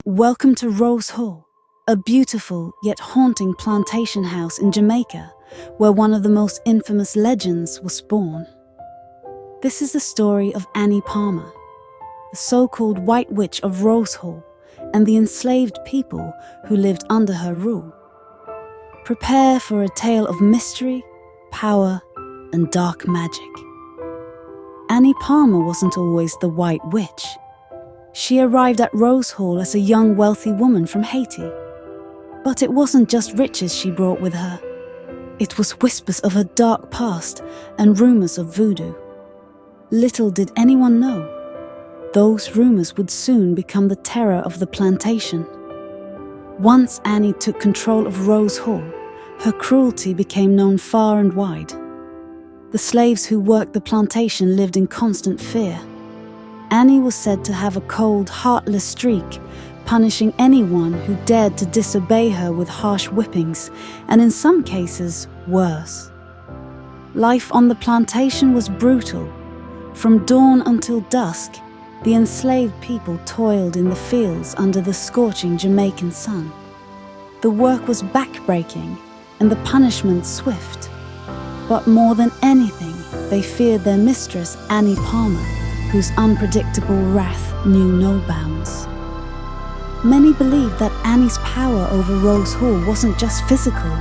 Welcome to Rose Hall, a beautiful yet haunting plantation house in Jamaica, where one of the most infamous legends was born. This is the story of Annie Plammer, the so-called White Witch of Rose Hall, and the enslaved people who lived under her rule. Prepare for a tale of mystery, power, and dark magic. Annie Plammer wasn't always the White Witch. She arrived at Rose Hall as a young wealthy woman from Haiti. But it wasn't just riches she brought with her. It was whispers of her dark past and rumors of voodoo. Little did anyone know, those rumors would soon become the terror of the plantation. Once Annie took control of Rose Hall, her cruelty became known far and wide. The slaves who worked the plantation lived in constant fear. Annie was said to have a cold, heartless streak, punishing anyone who dared to disobey her with harsh whippings, and in some cases, worse. Life on the plantation was brutal. From dawn until dusk, the enslaved people toiled in the fields under the scorching Jamaican sun. The work was backbreaking and the punishment swift. But more than anything, they feared their mistress, Annie Plammer, whose unpredictable wrath knew no bounds. Many believed that Annie's power over Rose Hall wasn't just physical,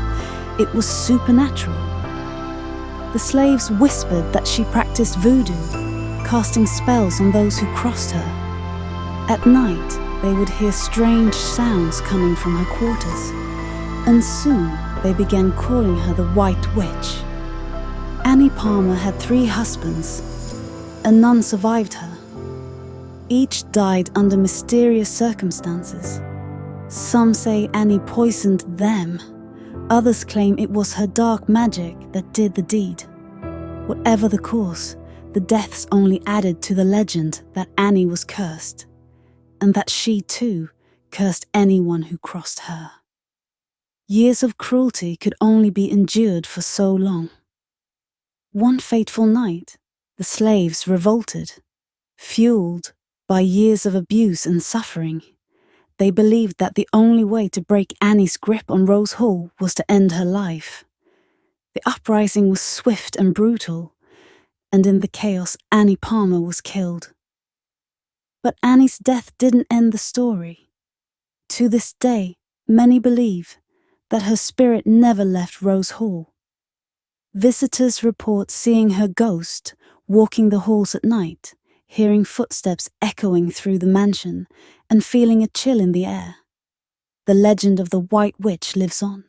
it was supernatural. The slaves whispered that she practiced voodoo, casting spells on those who crossed her. At night, they would hear strange sounds coming from her quarters, and soon they began calling her the White Witch. Annie Plammer had 3 husbands, and none survived her. Each died under mysterious circumstances. Some say Annie poisoned them. Others claim it was her dark magic that did the deed. Whatever the cause, the deaths only added to the legend that Annie was cursed, and that she too cursed anyone who crossed her. Years of cruelty could only be endured for so long. One fateful night, the slaves revolted. Fueled by years of abuse and suffering, they believed that the only way to break Annie's grip on Rose Hall was to end her life. The uprising was swift and brutal, and in the chaos, Annie Plammer was killed. But Annie's death didn't end the story. To this day, many believe that her spirit never left Rose Hall. Visitors report seeing her ghost walking the halls at night, hearing footsteps echoing through the mansion, and feeling a chill in the air. The legend of the White Witch lives on.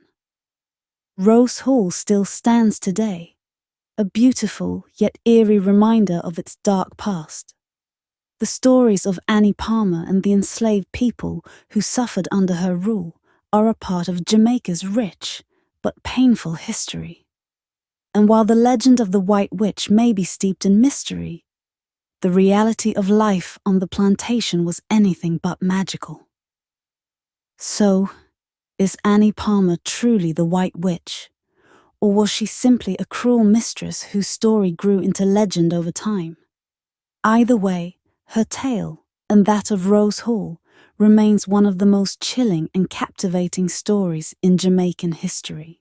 Rose Hall still stands today, a beautiful yet eerie reminder of its dark past. The stories of Annie Plammer and the enslaved people who suffered under her rule are a part of Jamaica's rich but painful history. And while the legend of the White Witch may be steeped in mystery, the reality of life on the plantation was anything but magical. So, is Annie Plammer truly the White Witch? Or was she simply a cruel mistress whose story grew into legend over time? Either way, her tale, and that of Rose Hall, remains one of the most chilling and captivating stories in Jamaican history.